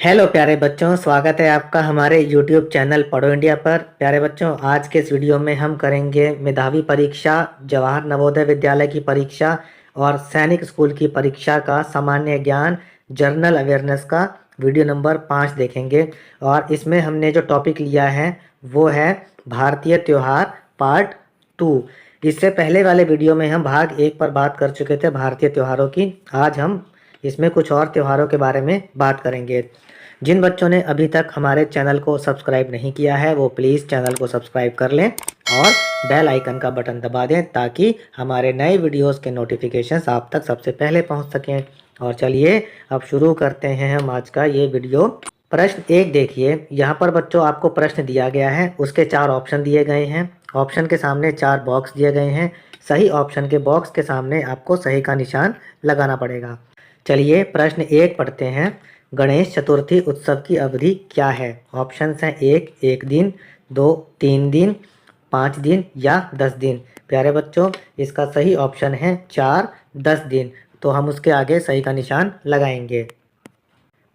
Hello प्यारे बच्चों, स्वागत है आपका हमारे YouTube चैनल पढ़ो इंडिया पर। प्यारे बच्चों, आज के इस वीडियो में हम करेंगे मेधावी परीक्षा, जवाहर नवोदय विद्यालय की परीक्षा और सैनिक स्कूल की परीक्षा का सामान्य ज्ञान जनरल अवेयरनेस का वीडियो नंबर 5 देखेंगे। और इसमें हमने जो टॉपिक लिया है वो है भारतीय त्योहार पार्ट 2। इससे पहले वाले वीडियो में हम भाग 1 पर बात कर चुके थे भारतीय त्योहारों की। आज हम इसमें कुछ और त्योहारों के बारे में बात करेंगे। जिन बच्चों ने अभी तक हमारे चैनल को सब्सक्राइब नहीं किया है वो प्लीज़ चैनल को सब्सक्राइब कर लें और बेल आइकन का बटन दबा दें ताकि हमारे नए वीडियोस के नोटिफिकेशंस आप तक सबसे पहले पहुंच सकें। और चलिए अब शुरू करते हैं हम आज का ये वीडियो। प्रश्न 1 देखिए, यहाँ पर बच्चों आपको प्रश्न दिया गया है, उसके 4 ऑप्शन दिए गए हैं। ऑप्शन के सामने 4 बॉक्स दिए गए हैं। सही ऑप्शन के बॉक्स के सामने आपको सही का निशान लगाना पड़ेगा। चलिए प्रश्न 1 पढ़ते हैं। गणेश चतुर्थी उत्सव की अवधि क्या है? ऑप्शंस हैं 1 दिन, 2 3 दिन, 5 दिन या 10 दिन। प्यारे बच्चों, इसका सही ऑप्शन है 4 10 दिन। तो हम उसके आगे सही का निशान लगाएंगे।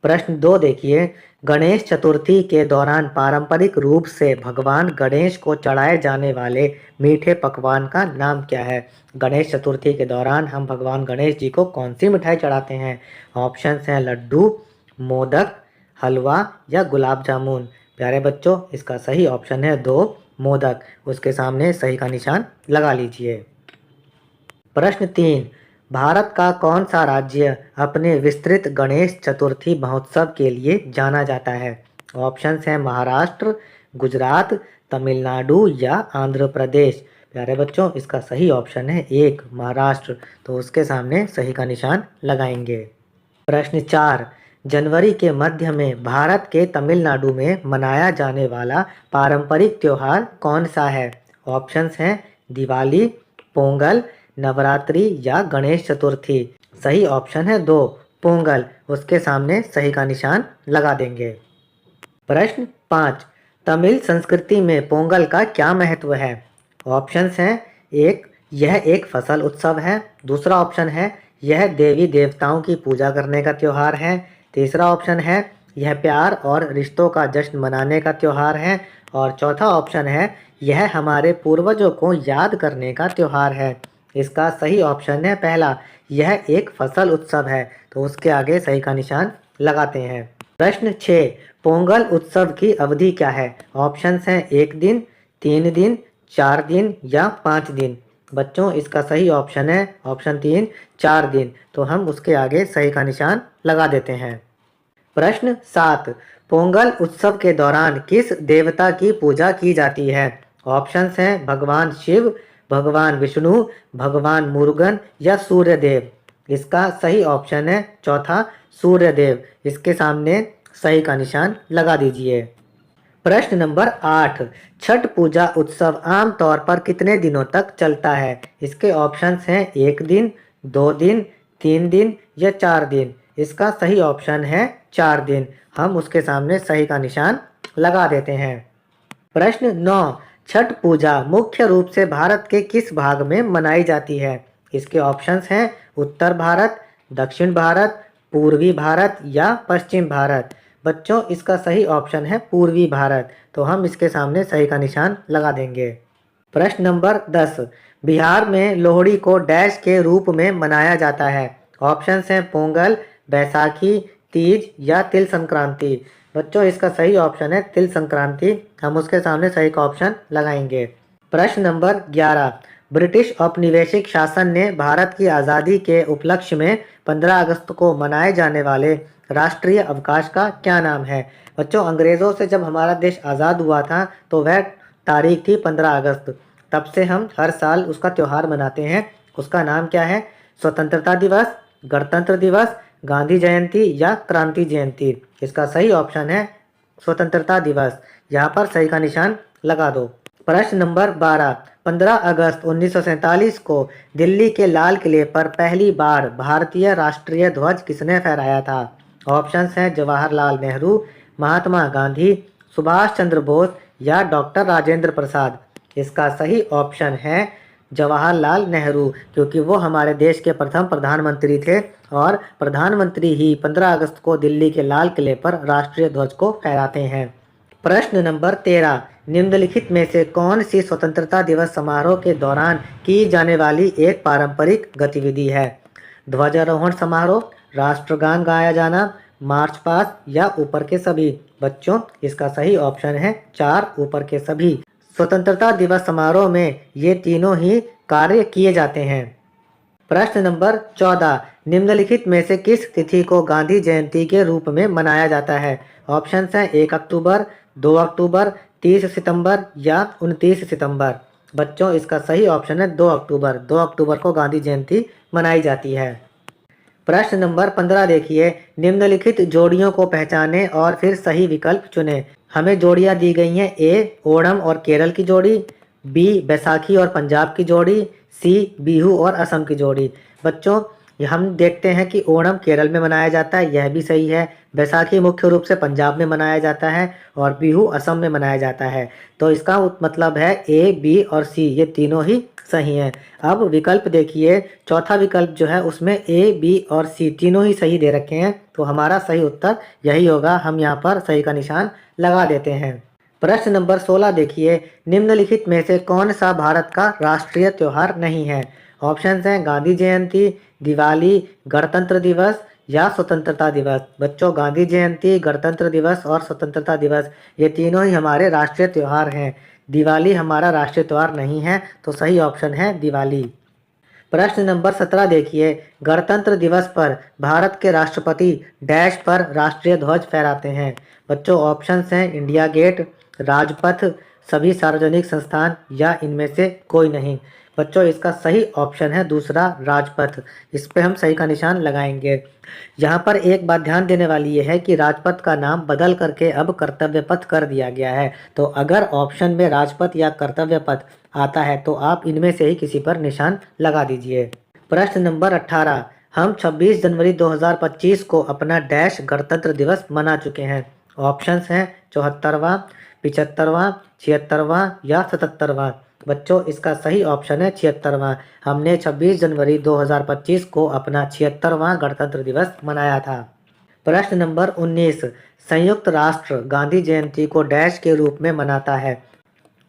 प्रश्न 2 देखिए, गणेश चतुर्थी के दौरान पारंपरिक रूप से भगवान गणेश को चढ़ाए जाने वाले मीठे पकवान का नाम क्या है? गणेश चतुर्थी के दौरान हम भगवान गणेश जी को कौन सी मिठाई चढ़ाते हैं? ऑप्शंस हैं लड्डू, मोदक, हलवा या गुलाब जामुन। प्यारे बच्चों, इसका सही ऑप्शन है 2 मोदक। उसके सामने सही का निशान लगा लीजिए। प्रश्न 3, भारत का कौन सा राज्य अपने विस्तृत गणेश चतुर्थी महोत्सव के लिए जाना जाता है? ऑप्शंस हैं महाराष्ट्र, गुजरात, तमिलनाडु या आंध्र प्रदेश। प्यारे बच्चों, इसका सही ऑप्शन है 1 महाराष्ट्र। तो उसके सामने सही का निशान लगाएंगे। प्रश्न 4, जनवरी के मध्य में भारत के तमिलनाडु में मनाया जाने वाला पारंपरिक त्योहार कौन सा है? ऑप्शंस हैं दिवाली, पोंगल, नवरात्रि या गणेश चतुर्थी। सही ऑप्शन है 2 पोंगल। उसके सामने सही का निशान लगा देंगे। प्रश्न 5, तमिल संस्कृति में पोंगल का क्या महत्व है? ऑप्शंस हैं 1 यह एक फसल उत्सव है, दूसरा ऑप्शन है यह देवी देवताओं की पूजा करने का त्योहार है, तीसरा ऑप्शन है यह प्यार और रिश्तों का जश्न मनाने का त्योहार है, और चौथा ऑप्शन है यह हमारे पूर्वजों को याद करने का त्योहार है। इसका सही ऑप्शन है पहला, यह एक फसल उत्सव है। तो उसके आगे सही का निशान लगाते हैं। प्रश्न 6, पोंगल उत्सव की अवधि क्या है? ऑप्शंस हैं 1 दिन, 3 दिन, 4 दिन या 5 दिन। बच्चों, इसका सही ऑप्शन है ऑप्शन 3 4 दिन। तो हम उसके आगे सही का निशान लगा देते हैं। प्रश्न 7, पोंगल उत्सव के दौरान किस देवता की पूजा की जाती है? ऑप्शंस हैं भगवान शिव, भगवान विष्णु, भगवान मुरुगन या सूर्यदेव। इसका सही ऑप्शन है चौथा सूर्यदेव। इसके सामने सही का निशान लगा दीजिए। प्रश्न नंबर 8, छठ पूजा उत्सव आम तौर पर कितने दिनों तक चलता है? इसके ऑप्शंस हैं 1 दिन, 2 दिन, 3 दिन या 4 दिन। इसका सही ऑप्शन है 4 दिन। हम उसके सामने सही का निशान लगा देते हैं। प्रश्न 9, छठ पूजा मुख्य रूप से भारत के किस भाग में मनाई जाती है? इसके ऑप्शंस हैं उत्तर भारत, दक्षिण भारत, पूर्वी भारत या पश्चिम भारत। बच्चों, इसका सही ऑप्शन है पूर्वी भारत। तो हम इसके सामने सही का निशान लगा देंगे। प्रश्न नंबर 10, बिहार में लोहड़ी को डैश के रूप में मनाया जाता है? ऑप्शंस हैं पोंगल, बैसाखी, तीज या तिल संक्रांति। बच्चों, इसका सही ऑप्शन है तिल संक्रांति। हम उसके सामने सही का ऑप्शन लगाएंगे। प्रश्न नंबर 11, ब्रिटिश औपनिवेशिक शासन ने भारत की आज़ादी के उपलक्ष्य में 15 अगस्त को मनाए जाने वाले राष्ट्रीय अवकाश का क्या नाम है? बच्चों, अंग्रेज़ों से जब हमारा देश आज़ाद हुआ था तो वह तारीख थी 15 अगस्त। तब से हम हर साल उसका त्यौहार मनाते हैं। उसका नाम क्या है? स्वतंत्रता दिवस, गणतंत्र दिवस, गांधी जयंती या क्रांति जयंती। इसका सही ऑप्शन है स्वतंत्रता दिवस। यहाँ पर सही का निशान लगा दो। प्रश्न नंबर 12, 15 अगस्त 1947 को दिल्ली के लाल किले पर पहली बार भारतीय राष्ट्रीय ध्वज किसने फहराया था? ऑप्शंस हैं जवाहरलाल नेहरू, महात्मा गांधी, सुभाष चंद्र बोस या डॉक्टर राजेंद्र प्रसाद। इसका सही ऑप्शन है जवाहरलाल नेहरू, क्योंकि वो हमारे देश के प्रथम प्रधानमंत्री थे और प्रधानमंत्री ही 15 अगस्त को दिल्ली के लाल किले पर राष्ट्रीय ध्वज को फहराते हैं। प्रश्न नंबर 13, निम्नलिखित में से कौन सी स्वतंत्रता दिवस समारोह के दौरान की जाने वाली एक पारंपरिक गतिविधि है? ध्वजारोहण समारोह, राष्ट्रगान गाया जाना, मार्च पास्ट या ऊपर के सभी? बच्चों, इसका सही ऑप्शन है 4, ऊपर के सभी। स्वतंत्रता दिवस समारोह में ये तीनों ही कार्य किए जाते हैं। प्रश्न नंबर 14, निम्नलिखित में से किस तिथि को गांधी जयंती के रूप में मनाया जाता है? ऑप्शन हैं 1 अक्टूबर, 2 अक्टूबर, 30 सितंबर या 29 सितंबर? बच्चों, इसका सही ऑप्शन है 2 अक्टूबर। 2 अक्टूबर को गांधी जयंती मनाई जाती है। प्रश्न नंबर 15 देखिए, निम्नलिखित जोड़ियों को पहचानें और फिर सही विकल्प चुनें। हमें जोड़ियां दी गई हैं। ए, ओणम और केरल की जोड़ी, बी, बैसाखी और पंजाब की जोड़ी, सी, बिहू और असम की जोड़ी। बच्चों, हम देखते हैं कि ओणम केरल में मनाया जाता है, यह भी सही है। बैसाखी मुख्य रूप से पंजाब में मनाया जाता है और बिहू असम में मनाया जाता है। तो इसका मतलब है ए, बी और सी, ये तीनों ही सही हैं। अब विकल्प देखिए, चौथा विकल्प जो है उसमें ए, बी और सी तीनों ही सही दे रखे हैं, तो हमारा सही उत्तर यही होगा। हम यहाँ पर सही का निशान लगा देते हैं। प्रश्न नंबर 16 देखिए, निम्नलिखित में से कौन सा भारत का राष्ट्रीय त्योहार नहीं है? ऑप्शन हैं गांधी जयंती, दिवाली, गणतंत्र दिवस या स्वतंत्रता दिवस। बच्चों, गांधी जयंती, गणतंत्र दिवस और स्वतंत्रता दिवस ये तीनों ही हमारे राष्ट्रीय त्योहार हैं। दिवाली हमारा राष्ट्रीय त्योहार नहीं है, तो सही ऑप्शन है दिवाली। प्रश्न नंबर 17 देखिए, गणतंत्र दिवस पर भारत के राष्ट्रपति डैश पर राष्ट्रीय ध्वज फहराते हैं? बच्चों, ऑप्शंस हैं इंडिया गेट, राजपथ, सभी सार्वजनिक संस्थान या इनमें से कोई नहीं। बच्चों, इसका सही ऑप्शन है दूसरा, राजपथ। इस पे हम सही का निशान लगाएंगे। यहाँ पर एक बात ध्यान देने वाली ये है कि राजपथ का नाम बदल करके अब कर्तव्य पथ कर दिया गया है। तो अगर ऑप्शन में राजपथ या कर्तव्य पथ आता है तो आप इनमें से ही किसी पर निशान लगा दीजिए। प्रश्न नंबर 18, हम 26 जनवरी 2025 को अपना डैश गणतंत्र दिवस मना चुके हैं। ऑप्शंस हैं 74वां, 75वां, 76वां या 77वां। बच्चों, इसका सही ऑप्शन है 76वां। हमने 26 जनवरी 2025 को अपना 76वां गणतंत्र दिवस मनाया था। प्रश्न नंबर 19, संयुक्त राष्ट्र गांधी जयंती को डैश के रूप में मनाता है?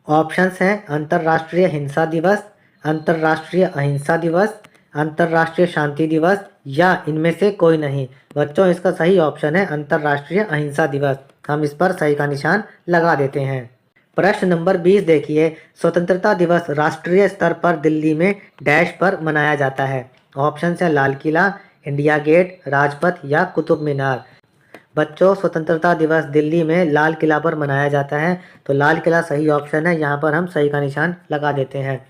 ऑप्शंस हैं अंतर्राष्ट्रीय हिंसा दिवस, अंतर्राष्ट्रीय अहिंसा दिवस, अंतर्राष्ट्रीय शांति दिवस या इनमें से कोई नहीं। बच्चों, इसका सही ऑप्शन है अंतर्राष्ट्रीय अहिंसा दिवस। हम इस पर सही का निशान लगा देते हैं। प्रश्न नंबर 20 देखिए, स्वतंत्रता दिवस राष्ट्रीय स्तर पर दिल्ली में डैश पर मनाया जाता है? ऑप्शन है लाल किला, इंडिया गेट, राजपथ या कुतुब मीनार। बच्चों, स्वतंत्रता दिवस दिल्ली में लाल किला पर मनाया जाता है, तो लाल किला सही ऑप्शन है। यहाँ पर हम सही का निशान लगा देते हैं।